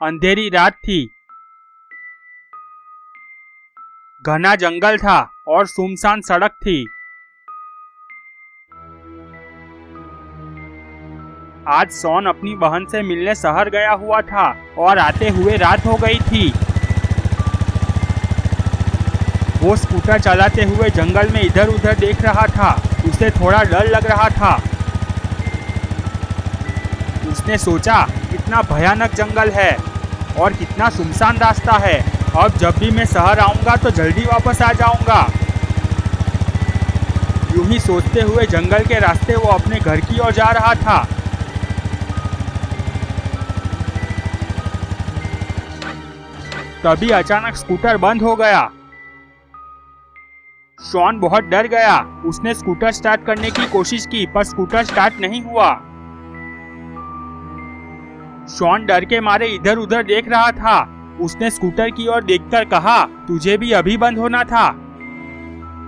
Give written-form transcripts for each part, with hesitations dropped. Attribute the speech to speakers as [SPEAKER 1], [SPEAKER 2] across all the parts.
[SPEAKER 1] अंधेरी रात थी। घना जंगल था और सुनसान सड़क थी। आज शॉन अपनी बहन से मिलने शहर गया हुआ था और आते हुए रात हो गई थी। वो स्कूटर चलाते हुए जंगल में इधर उधर देख रहा था। उसे थोड़ा डर लग रहा था। उसने सोचा, कितना भयानक जंगल है और कितना सुनसान रास्ता है। अब जब भी मैं शहर आऊंगा तो जल्दी वापस आ जाऊंगा। यूं ही सोचते हुए जंगल के रास्ते वो अपने घर की ओर जा रहा था। तभी अचानक स्कूटर बंद हो गया। शॉन बहुत डर गया। उसने स्कूटर स्टार्ट करने की कोशिश की पर स्कूटर स्टार्ट नहीं हुआ। शॉन डर के मारे इधर उधर देख रहा था। उसने स्कूटर की ओर देखकर कहा, तुझे भी अभी बंद होना था।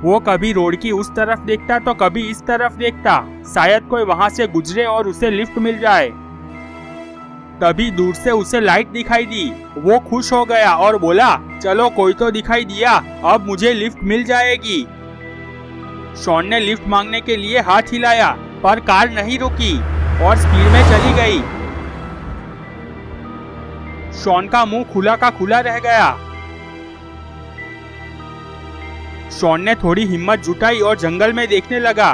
[SPEAKER 1] वो कभी रोड की उस तरफ देखता तो कभी इस तरफ देखता, शायद कोई वहां से गुजरे और उसे लिफ्ट मिल जाए। तभी दूर से उसे लाइट दिखाई दी। वो खुश हो गया और बोला, चलो कोई तो दिखाई दिया, अब मुझे लिफ्ट मिल जाएगी। शॉन ने लिफ्ट मांगने के लिए हाथ हिलाया पर कार नहीं रुकी और स्पीड में चली गई। शॉन का मुंह खुला का खुला रह गया। शॉन ने थोड़ी हिम्मत जुटाई और जंगल में देखने लगा।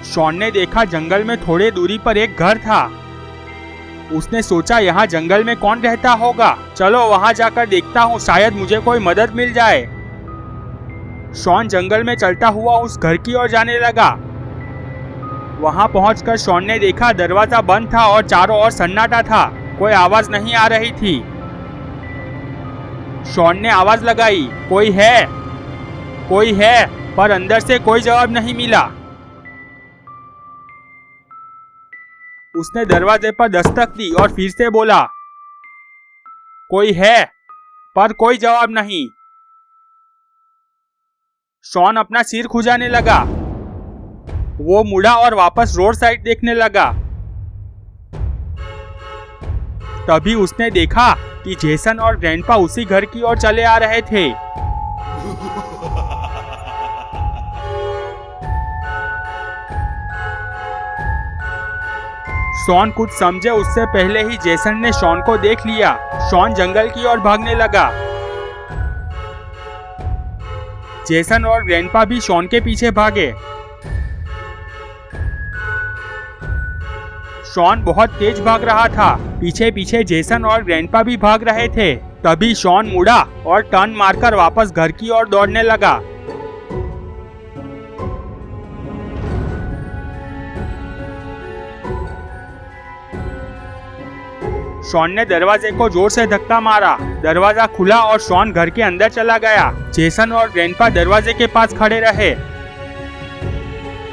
[SPEAKER 1] शॉन ने देखा जंगल में थोड़े दूरी पर एक घर था। उसने सोचा, यहाँ जंगल में कौन रहता होगा, चलो वहां जाकर देखता हूँ, शायद मुझे कोई मदद मिल जाए। शॉन जंगल में चलता हुआ उस घर की ओर जाने लगा। वहां पहुंचकर शॉन ने देखा दरवाजा बंद था और चारों ओर सन्नाटा था। कोई आवाज नहीं आ रही थी। शॉन ने आवाज लगाई, कोई है, कोई है, पर अंदर से कोई जवाब नहीं मिला। उसने दरवाजे पर दस्तक दी और फिर से बोला, कोई है, पर कोई जवाब नहीं। शॉन अपना सिर खुजाने लगा। वो मुड़ा और वापस रोड साइड देखने लगा। तभी उसने देखा कि जेसन और ग्रैंडपा उसी घर की ओर चले आ रहे थे। शॉन कुछ समझे उससे पहले ही जेसन ने शॉन को देख लिया। शॉन जंगल की ओर भागने लगा। जेसन और ग्रैंडपा भी शॉन के पीछे भागे। शॉन बहुत तेज भाग रहा था। पीछे पीछे जेसन और ग्रैंडपा भी भाग रहे थे। तभी शॉन मुड़ा और टर्न मारकर वापस घर की ओर दौड़ने लगा। शॉन ने दरवाजे को जोर से धक्का मारा। दरवाजा खुला और शॉन घर के अंदर चला गया। जेसन और ग्रैंडपा दरवाजे के पास खड़े रहे।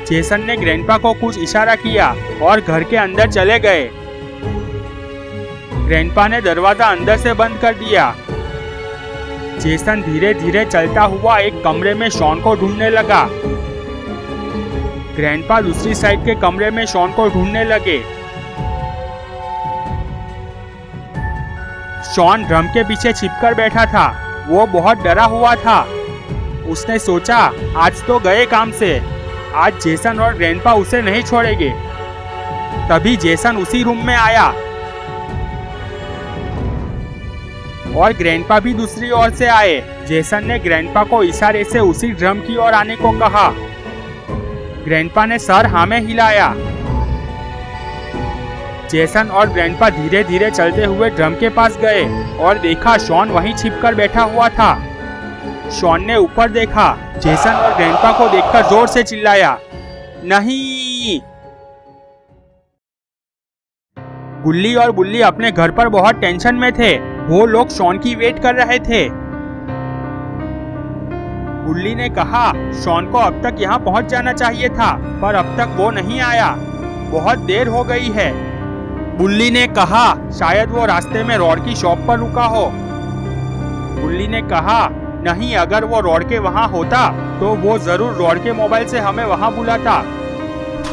[SPEAKER 1] जेसन ने ग्रैंडपा को कुछ इशारा किया और घर के अंदर चले गए। ग्रैंडपा ने दरवाजा अंदर से बंद कर दिया। जेसन धीरे धीरे चलता हुआ एक कमरे में शॉन को ढूंढने लगा। ग्रैंडपा दूसरी साइड के कमरे में शॉन को ढूंढने लगे। शॉन ड्रम के पीछे छिपकर बैठा था। वो बहुत डरा हुआ था। उसने सोचा, आज तो गए काम से, आज जेसन और ग्रैंडपा उसे नहीं छोड़ेंगे। तभी जेसन उसी रूम में आया और ग्रैंडपा भी दूसरी ओर से आए। जेसन ने ग्रैंडपा को इशारे से उसी ड्रम की ओर आने को कहा। ग्रैंडपा ने सर हाँ में हिलाया। जेसन और ग्रैंडपा धीरे धीरे चलते हुए ड्रम के पास गए और देखा शॉन वहीं छिपकर बैठा हुआ था। शॉन ने ऊपर देखा। जेसन और ग्रैंडपा को देखकर जोर से चिल्लाया, नहीं। गुल्ली और बुल्ली अपने घर पर बहुत टेंशन में थे। वो लोग शॉन की वेट कर रहे थे। गुल्ली ने कहा, शॉन को अब तक यहाँ पहुँच जाना चाहिए था, पर अब तक वो नहीं आया। बहुत देर हो गई है। बुल्ली ने कहा, शायद वो रास्ते में रोड की शॉप पर रुका हो। बुल्ली ने कहा, नहीं, अगर वो रोड के वहाँ होता तो वो जरूर रोड के मोबाइल से हमें वहाँ बुलाता।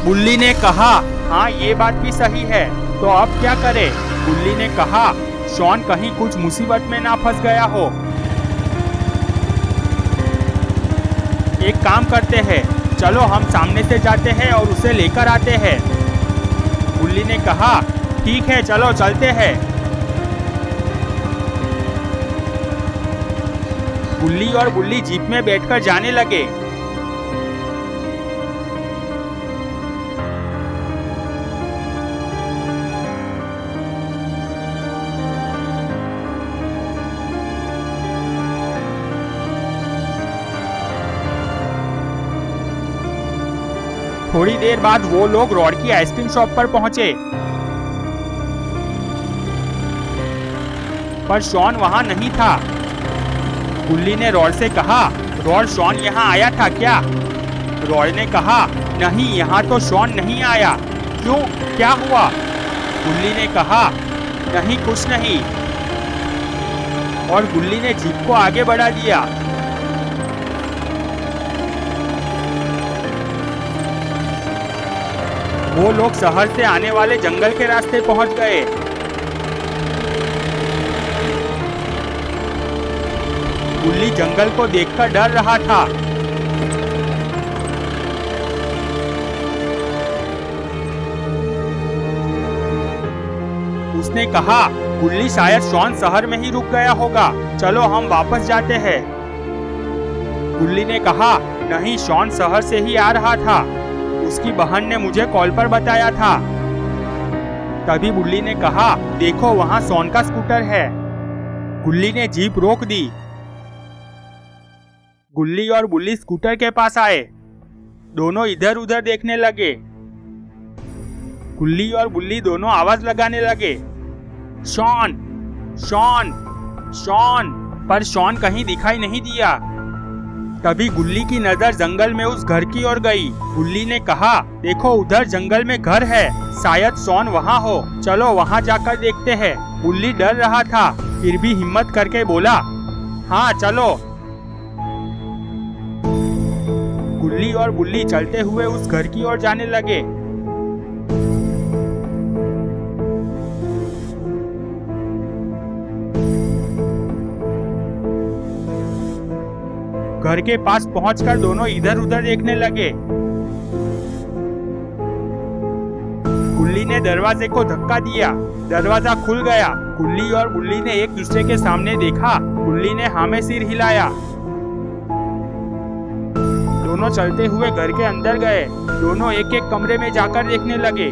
[SPEAKER 1] बुल्ली ने कहा, हाँ ये बात भी सही है, तो अब क्या करे? गुल्ली ने कहा, शॉन कहीं कुछ मुसीबत में ना फंस गया हो। एक काम करते हैं, चलो हम सामने से जाते हैं और उसे लेकर आते हैं। गुल्ली ने कहा, ठीक है चलो चलते हैं। गुल्ली और बुल्ली जीप में बैठकर जाने लगे। थोड़ी देर बाद वो लोग रॉड की आइसक्रीम शॉप पर पहुंचे, पर शॉन वहां नहीं था। गुल्ली ने रॉड से कहा, रॉड शॉन यहाँ आया था क्या? रॉड ने कहा, नहीं यहाँ तो शॉन नहीं आया। क्यों, क्या हुआ? गुल्ली ने कहा, नहीं कुछ नहीं। और गुल्ली ने जीप को आगे बढ़ा दिया। वो लोग शहर से आने वाले जंगल के रास्ते पहुंच गए। गुल्ली जंगल को देखकर डर रहा था। उसने कहा, गुल्ली शायद शॉन शहर में ही रुक गया होगा, चलो हम वापस जाते हैं। गुल्ली ने कहा, नहीं शॉन शहर से ही आ रहा था, उसकी बहन ने मुझे कॉल पर बताया था। तभी गुल्ली ने कहा, देखो वहां शॉन का स्कूटर है। गुल्ली ने जीप रोक दी। गुल्ली और बुल्ली स्कूटर के पास आए। दोनों इधर उधर देखने लगे। गुल्ली और बुल्ली दोनों आवाज लगाने लगे, शॉन शॉन शॉन, पर शॉन कहीं दिखाई नहीं दिया। तभी गुल्ली की नजर जंगल में उस घर की ओर गई। गुल्ली ने कहा, देखो उधर जंगल में घर है, शायद शॉन वहाँ हो, चलो वहाँ जाकर देखते हैं। गुल्ली डर रहा था, फिर भी हिम्मत करके बोला, हाँ चलो। गुल्ली और बुल्ली चलते हुए उस घर की ओर जाने लगे। घर के पास पहुंचकर दोनों इधर उधर देखने लगे। गुल्ली ने दरवाजे को धक्का दिया, दरवाजा खुल गया। गुल्ली और बुल्ली ने एक दूसरे के सामने देखा। गुल्ली ने हाँ में सिर हिलाया। दोनों चलते हुए घर के अंदर गए। दोनों एक एक कमरे में जाकर देखने लगे,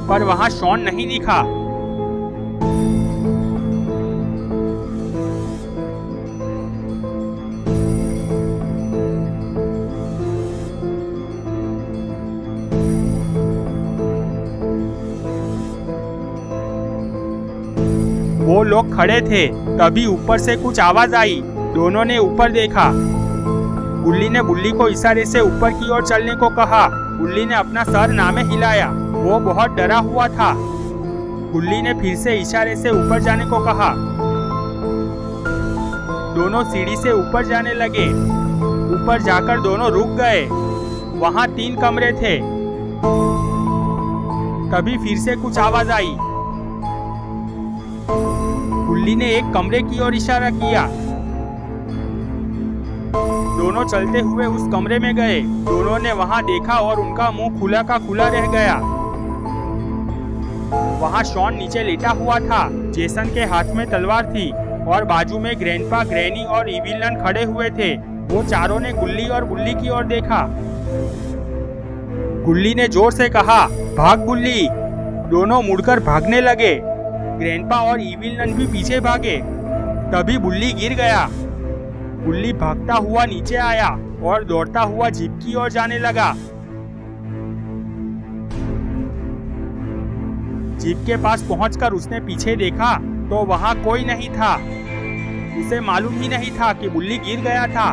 [SPEAKER 1] पर वहां शॉन नहीं दिखा। वो लोग खड़े थे, तभी ऊपर से कुछ आवाज आई। दोनों ने ऊपर देखा। गुल्ली ने बुल्ली को इशारे से ऊपर की ओर चलने को कहा। गुल्ली ने अपना सर नामे हिलाया, वो बहुत डरा हुआ था। गुल्ली ने फिर से इशारे से ऊपर जाने को कहा। दोनों सीढ़ी से ऊपर जाने लगे। ऊपर जाकर दोनों रुक गए। वहां 3 कमरे थे। तभी फिर से कुछ आवाज आई। गुल्ली ने एक कमरे की ओर इशारा किया। दोनों चलते हुए उस कमरे में गए। दोनों ने वहां देखा और उनका मुंह खुला का खुला रह गया। वहां शॉन नीचे लेटा हुआ था। जेसन के हाथ में तलवार थी और बाजू में ग्रैंडपा, ग्रैनी और इविलन खड़े हुए थे। वो चारों ने गुल्ली और बुल्ली की ओर देखा। गुल्ली ने जोर से कहा, भाग बुल्ली। दोनों मुड़कर भागने लगे। ग्रैंडपा और इविलन भी पीछे भागे। तभी बुल्ली गिर गया। बुल्ली भागता हुआ नीचे आया और दौड़ता हुआ जीप की ओर जाने लगा। जीप के पास पहुंचकर उसने पीछे देखा तो वहां कोई नहीं था। उसे मालूम ही नहीं था कि बुल्ली गिर गया था।